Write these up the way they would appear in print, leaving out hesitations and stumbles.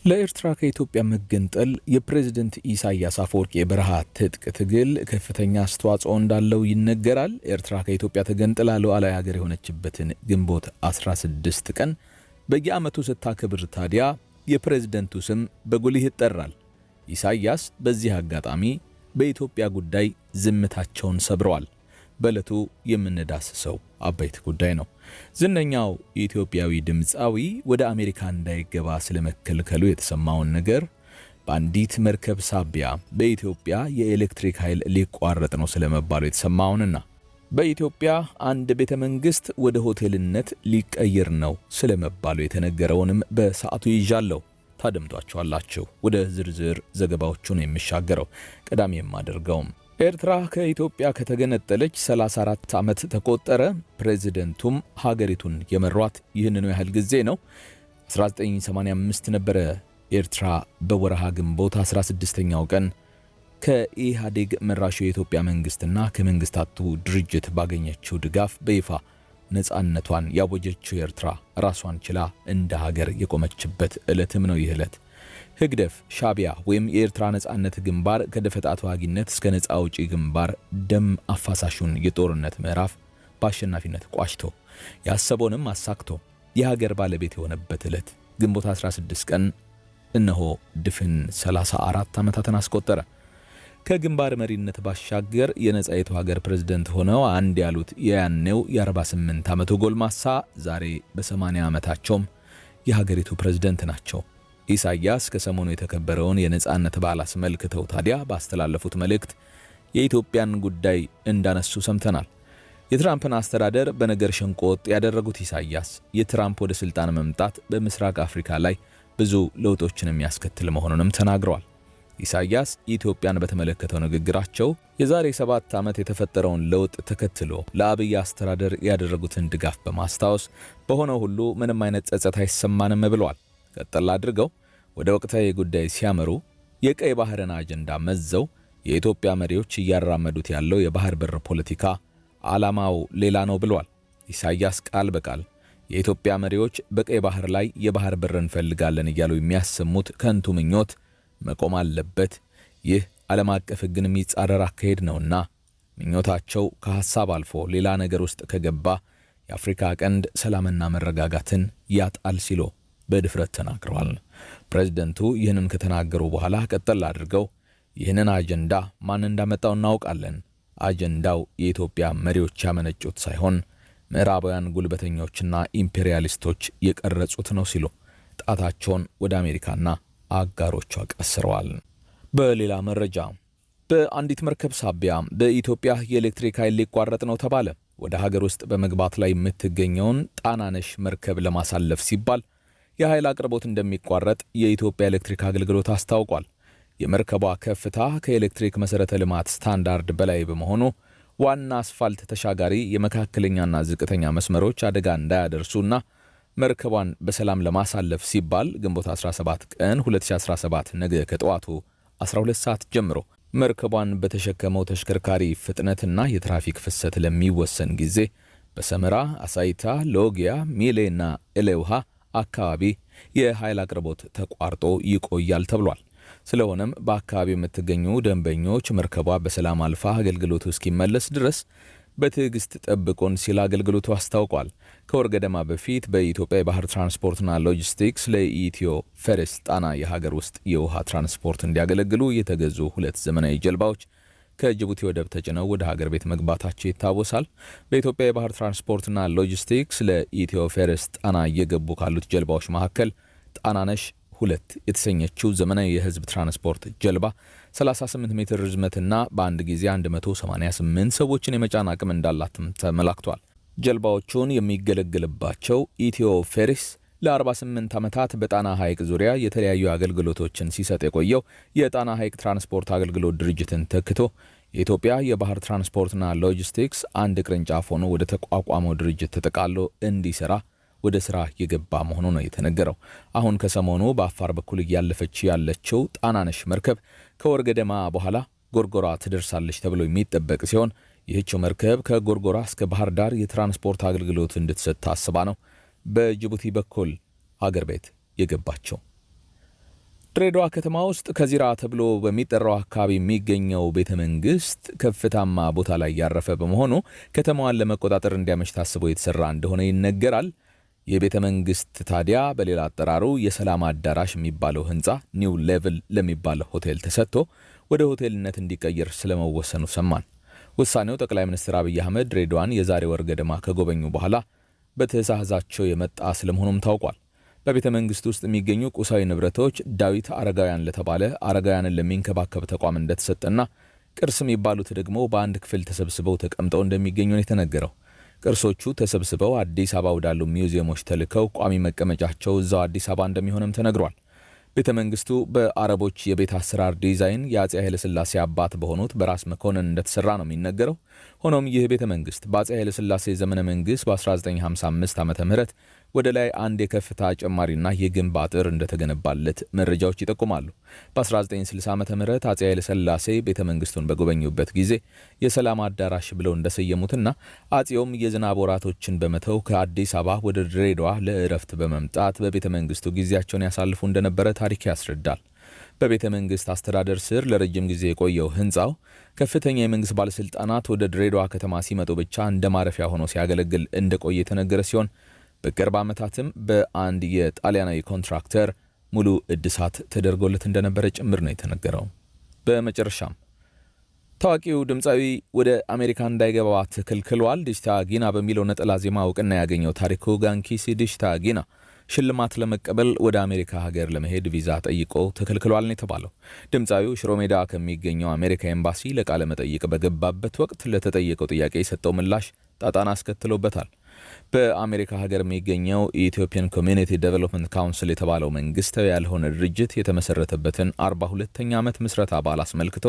ለኤርትራ ከኢትዮጵያ መገንጠል የፕሬዝዳንት ኢሳያስ አፈወርቂ የበረሃ ትጥቅ ትግል ከፍተኛ አስተዋጽኦ እንዳለው ይነገራል። ኤርትራ ከኢትዮጵያ ተገንጥላ ሉዓላዊ ሀገር የሆነችበትን ግንቦት 16 ቀን በየዓመቱ ስታከብር ታዲያ የፕሬዝዳንቱ ስም በጉልህ ይጠራል። ኢሳያስ በዚህ አጋጣሚ በኢትዮጵያ ጉዳይ ዝምታቸውን ሰብረዋል። በዕለቱ የምንዳስሰው አበይት ጉዳይ ነው። ዝነኛው ኢትዮጵያዊ ድምፃዊ ወደ አሜሪካ እንዳይገባ ስለመከልከሉ የተሰማውን ነገር፣ በአንዲት መርከብ ሳቢያ በኢትዮጵያ የኤሌክትሪክ ኃይል ሊቋረጥ ነው ስለመባሉ የተሰማውንና በኢትዮጵያ አንድ ቤተ መንግሥት ወደ ሆቴልነት ሊቀየር ነው ስለመባሉ የተነገረውንም በሰዓቱ ይዣለሁ። ታደምጧቸዋላችሁ። ወደ ዝርዝር ዘገባዎቹን የሚሻገረው ቀዳሚ የማደርገውም ኤርትራ ከኢትዮጵያ ከተገነጠለች 34 ዓመት ተቆጠረ። ፕሬዝዳንቱም ሀገሪቱን የመሯት ይህንኑ ያህል ጊዜ ነው። 1985 ነበረ ኤርትራ በወረሃ ግንቦት 16ኛው ቀን ከኢህአዴግ መራሹ የኢትዮጵያ መንግስትና ከመንግስታቱ ድርጅት ባገኘችው ድጋፍ በይፋ ነፃነቷን ያወጀችው ኤርትራ ራሷን ችላ እንደ ሀገር የቆመችበት ዕለትም ነው ይህ ዕለት። ህግደፍ ሻቢያ ወይም የኤርትራ ነፃነት ግንባር ከደፈጣ ተዋጊነት እስከ ነፃ አውጪ ግንባር ደም አፋሳሹን የጦርነት ምዕራፍ በአሸናፊነት ቋጭቶ ያሰበውንም አሳክቶ የሀገር ባለቤት የሆነበት ዕለት ግንቦት 16 ቀን እነሆ ድፍን 34 ዓመታትን አስቆጠረ። ከግንባር መሪነት ባሻገር የነፃይቱ ሀገር ፕሬዝዳንት ሆነው አንድ ያሉት የያኔው የ48 ዓመቱ ጎልማሳ ዛሬ በ80 ዓመታቸውም የሀገሪቱ ፕሬዝዳንት ናቸው። ኢሳያስ ከሰሞኑ የተከበረውን የነፃነት በዓል አስመልክተው ታዲያ ባስተላለፉት መልእክት የኢትዮጵያን ጉዳይ እንዳነሱ ሰምተናል። የትራምፕን አስተዳደር በነገር ሸንቆጥ ያደረጉት ኢሳያስ የትራምፕ ወደ ስልጣን መምጣት በምስራቅ አፍሪካ ላይ ብዙ ለውጦችን የሚያስከትል መሆኑንም ተናግረዋል። ኢሳያስ ኢትዮጵያን በተመለከተው ንግግራቸው የዛሬ 7 ዓመት የተፈጠረውን ለውጥ ተከትሎ ለአብይ አስተዳደር ያደረጉትን ድጋፍ በማስታወስ በሆነው ሁሉ ምንም አይነት ጸጸት አይሰማንም ብለዋል። ቀጥል አድርገው ወደ ወቅታዊ ጉዳይ ሲያመሩ የቀይ ባህርን አጀንዳ መዘው የኢትዮጵያ መሪዎች እያራመዱት ያለው የባህር በር ፖለቲካ ዓላማው ሌላ ነው ብለዋል። ኢሳያስ ቃል በቃል የኢትዮጵያ መሪዎች በቀይ ባህር ላይ የባህር በር እንፈልጋለን እያሉ የሚያሰሙት ከንቱ ምኞት መቆም አለበት። ይህ ዓለም አቀፍ ሕግን የሚጻረር አካሄድ ነውና ምኞታቸው ከሐሳብ አልፎ ሌላ ነገር ውስጥ ከገባ የአፍሪካ ቀንድ ሰላምና መረጋጋትን ያጣል ሲሉ በድፍረት ተናግረዋል። ፕሬዝዳንቱ ይህንን ከተናገሩ በኋላ ቀጠል አድርገው ይህንን አጀንዳ ማን እንዳመጣው እናውቃለን። አጀንዳው የኢትዮጵያ መሪዎች ያመነጩት ሳይሆን ምዕራባውያን ጉልበተኞችና ኢምፔሪያሊስቶች የቀረጹት ነው ሲሉ ጣታቸውን ወደ አሜሪካና አጋሮቿ ቀስረዋል። በሌላ መረጃ በአንዲት መርከብ ሳቢያ በኢትዮጵያ የኤሌክትሪክ ኃይል ሊቋረጥ ነው ተባለ። ወደ ሀገር ውስጥ በመግባት ላይ የምትገኘውን ጣናነሽ መርከብ ለማሳለፍ ሲባል የኃይል አቅርቦት እንደሚቋረጥ የኢትዮጵያ ኤሌክትሪክ አገልግሎት አስታውቋል። የመርከቧ ከፍታ ከኤሌክትሪክ መሰረተ ልማት ስታንዳርድ በላይ በመሆኑ ዋና አስፋልት ተሻጋሪ የመካከለኛና ዝቅተኛ መስመሮች አደጋ እንዳያደርሱና መርከቧን በሰላም ለማሳለፍ ሲባል ግንቦት 17 ቀን 2017 ነገ ከጠዋቱ 12 ሰዓት ጀምሮ መርከቧን በተሸከመው ተሽከርካሪ ፍጥነትና የትራፊክ ፍሰት ለሚወሰን ጊዜ በሰመራ፣ አሳይታ፣ ሎጊያ፣ ሚሌና ኤሌውሃ አካባቢ የኃይል አቅርቦት ተቋርጦ ይቆያል ተብሏል። ስለሆነም በአካባቢው የምትገኙ ደንበኞች መርከቧ በሰላም አልፋ አገልግሎቱ እስኪመለስ ድረስ በትዕግስት ጠብቁን ሲል አገልግሎቱ አስታውቋል። ከወር ገደማ በፊት በኢትዮጵያ የባህር ትራንስፖርትና ሎጂስቲክስ ለኢትዮ ፌሬስ ጣና የሀገር ውስጥ የውሃ ትራንስፖርት እንዲያገለግሉ የተገዙ 2 ዘመናዊ ጀልባዎች ከጅቡቲ ወደብ ተጭነው ወደ ሀገር ቤት መግባታቸው ይታወሳል። በኢትዮጵያ የባህር ትራንስፖርትና ሎጂስቲክስ ለኢትዮ ፌሬስ ጣና እየገቡ ካሉት ጀልባዎች መካከል ጣናነሽ 2 የተሰኘችው ዘመናዊ የህዝብ ትራንስፖርት ጀልባ 38 ሜትር ርዝመትና በአንድ ጊዜ 188 ሰዎችን የመጫን አቅም እንዳላትም ተመላክቷል። ጀልባዎቹን የሚገለገልባቸው ኢትዮ ፌሬስ ለ48 ዓመታት በጣና ሐይቅ ዙሪያ የተለያዩ አገልግሎቶችን ሲሰጥ የቆየው የጣና ሐይቅ ትራንስፖርት አገልግሎት ድርጅትን ተክቶ የኢትዮጵያ የባህር ትራንስፖርትና ሎጂስቲክስ አንድ ቅርንጫፍ ሆኖ ወደ ተቋቋመው ድርጅት ተጠቃሎ እንዲሰራ ወደ ስራ የገባ መሆኑ ነው የተነገረው። አሁን ከሰሞኑ በአፋር በኩል እያለፈች ያለችው ጣናነሽ መርከብ ከወር ገደማ በኋላ ጎርጎራ ትደርሳለች ተብሎ የሚጠበቅ ሲሆን ይህችው መርከብ ከጎርጎራ እስከ ባህር ዳር የትራንስፖርት አገልግሎት እንድትሰጥ ታስባ ነው በጅቡቲ በኩል አገር ቤት የገባቸው። ድሬዳዋ ከተማ ውስጥ ከዚራ ተብሎ በሚጠራው አካባቢ የሚገኘው ቤተ መንግስት ከፍታማ ቦታ ላይ ያረፈ በመሆኑ ከተማዋን ለመቆጣጠር እንዲያመች ታስቦ የተሰራ እንደሆነ ይነገራል። የቤተ መንግስት ታዲያ በሌላ አጠራሩ የሰላም አዳራሽ የሚባለው ህንፃ ኒው ሌቭል ለሚባለው ሆቴል ተሰጥቶ ወደ ሆቴልነት እንዲቀየር ስለመወሰኑ ሰማን። ውሳኔው ጠቅላይ ሚኒስትር አብይ አህመድ ድሬዳዋን የዛሬ ወር ገደማ ከጎበኙ በኋላ በትዕዛዛቸው የመጣ ስለመሆኑም ታውቋል። በቤተ መንግስት ውስጥ የሚገኙ ቁሳዊ ንብረቶች ዳዊት አረጋውያን ለተባለ አረጋውያንን ለሚንከባከብ ተቋም እንደተሰጠና ቅርስ የሚባሉት ደግሞ በአንድ ክፍል ተሰብስበው ተቀምጠው እንደሚገኙ ነው የተነገረው። ቅርሶቹ ተሰብስበው አዲስ አበባ ወዳሉ ሚውዚየሞች ተልከው ቋሚ መቀመጫቸው እዛው አዲስ አበባ እንደሚሆንም ተነግሯል። ቤተ መንግስቱ በአረቦች የቤት አሰራር ዲዛይን የአጼ ኃይለ ሥላሴ አባት በሆኑት በራስ መኮንን እንደተሰራ ነው የሚነገረው። ሆኖም ይህ ቤተ መንግስት በአጼ ኃይለ ሥላሴ ዘመነ መንግስት በ1955 ዓመተ ምህረት ወደ ላይ አንድ የከፍታ ጨማሪና የግንብ አጥር እንደተገነባለት መረጃዎች ይጠቁማሉ። በ1960 ዓመተ ምህረት አጼ ኃይለ ሥላሴ ቤተ መንግስቱን በጎበኙበት ጊዜ የሰላም አዳራሽ ብለው እንደሰየሙትና አጼውም የዝናብ ወራቶችን በመተው ከአዲስ አበባ ወደ ድሬዳዋ ለእረፍት በመምጣት በቤተ መንግስቱ ጊዜያቸውን ያሳልፉ እንደነበረ ታሪክ ያስረዳል። በቤተ መንግስት አስተዳደር ስር ለረጅም ጊዜ የቆየው ህንፃው ከፍተኛ የመንግስት ባለስልጣናት ወደ ድሬዳዋ ከተማ ሲመጡ ብቻ እንደ ማረፊያ ሆኖ ሲያገለግል እንደቆየ የተነገረ ሲሆን በቅርብ ዓመታትም በአንድ የጣሊያናዊ ኮንትራክተር ሙሉ እድሳት ተደርጎለት እንደነበረ ጭምር ነው የተነገረው። በመጨረሻም ታዋቂው ድምፃዊ ወደ አሜሪካ እንዳይገባ ተከልክሏል። ዲሽታ ጊና በሚለው ነጠላ ዜማ እውቅና ያገኘው ታሪኩ ጋንኪሲ ዲሽታ ጊና ሽልማት ለመቀበል ወደ አሜሪካ ሀገር ለመሄድ ቪዛ ጠይቆ ተከልክሏል ነው የተባለው። ድምፃዊው ሽሮሜዳ ከሚገኘው አሜሪካ ኤምባሲ ለቃለ መጠይቅ በገባበት ወቅት ለተጠየቀው ጥያቄ የሰጠው ምላሽ ጣጣን አስከትሎበታል። በአሜሪካ ሀገር የሚገኘው የኢትዮጵያን ኮሚኒቲ ዴቨሎፕመንት ካውንስል የተባለው መንግስታዊ ያልሆነ ድርጅት የተመሰረተበትን 42ኛ ዓመት ምስረታ በዓል አስመልክቶ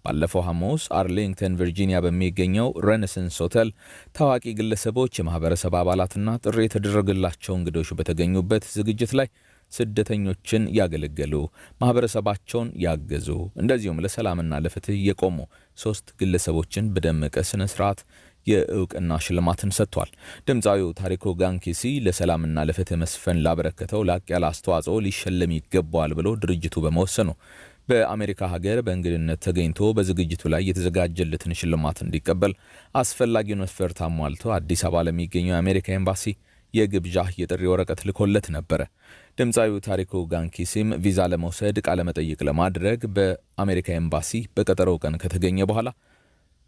ባለፈው ሐሙስ አርሊንግተን ቨርጂኒያ በሚገኘው ሬኔሰንስ ሆቴል ታዋቂ ግለሰቦች፣ የማህበረሰብ አባላትና ጥሪ የተደረገላቸው እንግዶች በተገኙበት ዝግጅት ላይ ስደተኞችን ያገለገሉ፣ ማህበረሰባቸውን ያገዙ እንደዚሁም ለሰላምና ለፍትህ የቆሙ 3 ግለሰቦችን በደመቀ ስነ ስርዓት የእውቅና ሽልማትን ሰጥቷል። ድምፃዊው ታሪኩ ጋንኪሲ ለሰላምና ለፍትህ መስፈን ላበረከተው ላቅ ያለ አስተዋጽኦ ሊሸለም ይገባዋል ብሎ ድርጅቱ በመወሰኑ በአሜሪካ ሀገር በእንግድነት ተገኝቶ በዝግጅቱ ላይ የተዘጋጀለትን ሽልማት እንዲቀበል አስፈላጊውን መስፈርት አሟልቶ አዲስ አበባ ለሚገኘው የአሜሪካ ኤምባሲ የግብዣ የጥሪ ወረቀት ልኮለት ነበረ። ድምፃዊው ታሪኩ ጋንኪሲም ቪዛ ለመውሰድ ቃለመጠይቅ ለማድረግ በአሜሪካ ኤምባሲ በቀጠሮው ቀን ከተገኘ በኋላ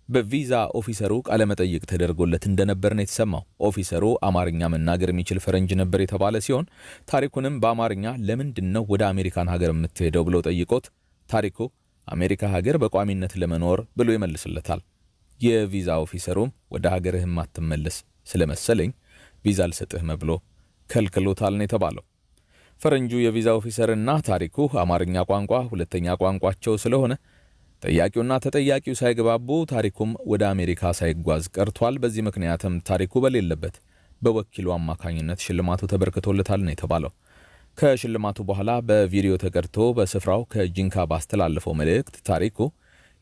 በቪዛ ኦፊሰሩ ቃለመጠይቅ ተደርጎለት እንደነበር ነው የተሰማው። ኦፊሰሩ አማርኛ መናገር የሚችል ፈረንጅ ነበር የተባለ ሲሆን ታሪኩንም በአማርኛ ለምንድን ነው ወደ አሜሪካን ሀገር የምትሄደው ብሎ ጠይቆት ታሪኩ አሜሪካ ሀገር በቋሚነት ለመኖር ብሎ ይመልስለታል። የቪዛ ኦፊሰሩም ወደ ሀገርህም አትመለስ ስለመሰለኝ ቪዛ ልሰጥህ ብሎ ከልክሎታል ነው የተባለው። ፈረንጁ የቪዛ ኦፊሰርና ታሪኩ አማርኛ ቋንቋ ሁለተኛ ቋንቋቸው ስለሆነ ጠያቂውና ተጠያቂው ሳይግባቡ ታሪኩም ወደ አሜሪካ ሳይጓዝ ቀርቷል። በዚህ ምክንያትም ታሪኩ በሌለበት በወኪሉ አማካኝነት ሽልማቱ ተበርክቶለታል ነው የተባለው። ከሽልማቱ በኋላ በቪዲዮ ተቀድቶ በስፍራው ከጂንካ ባስተላለፈው መልእክት ታሪኩ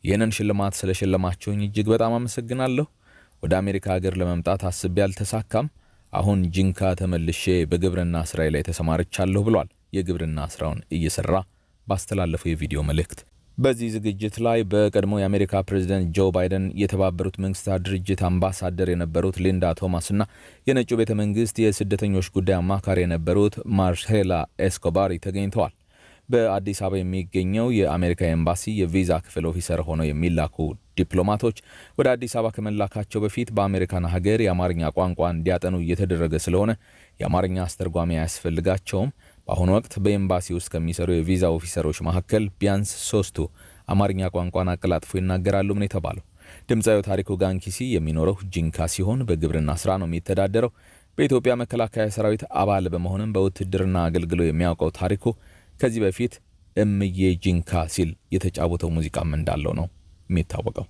ይህንን ሽልማት ስለሸለማችሁኝ እጅግ በጣም አመሰግናለሁ። ወደ አሜሪካ ሀገር ለመምጣት አስቤ አልተሳካም። አሁን ጂንካ ተመልሼ በግብርና ስራዬ ላይ ተሰማርቻለሁ ብሏል። የግብርና ስራውን እየሰራ ባስተላለፈው የቪዲዮ መልእክት በዚህ ዝግጅት ላይ በቀድሞ የአሜሪካ ፕሬዝዳንት ጆ ባይደን የተባበሩት መንግስታት ድርጅት አምባሳደር የነበሩት ሊንዳ ቶማስና የነጩ ቤተ መንግስት የስደተኞች ጉዳይ አማካሪ የነበሩት ማርሴላ ኤስኮባሪ ተገኝተዋል። በአዲስ አበባ የሚገኘው የአሜሪካ ኤምባሲ የቪዛ ክፍል ኦፊሰር ሆነው የሚላኩ ዲፕሎማቶች ወደ አዲስ አበባ ከመላካቸው በፊት በአሜሪካን ሀገር የአማርኛ ቋንቋ እንዲያጠኑ እየተደረገ ስለሆነ የአማርኛ አስተርጓሚ አያስፈልጋቸውም። በአሁኑ ወቅት በኤምባሲ ውስጥ ከሚሰሩ የቪዛ ኦፊሰሮች መካከል ቢያንስ 3ቱ አማርኛ ቋንቋን አቀላጥፎ ይናገራሉ ነው የተባለው። ድምፃዊው ታሪኩ ጋንኪሲ የሚኖረው ጂንካ ሲሆን በግብርና ስራ ነው የሚተዳደረው። በኢትዮጵያ መከላከያ ሰራዊት አባል በመሆንም በውትድርና አገልግሎ የሚያውቀው ታሪኩ ከዚህ በፊት እምዬ ጂንካ ሲል የተጫወተው ሙዚቃም እንዳለው ነው የሚታወቀው።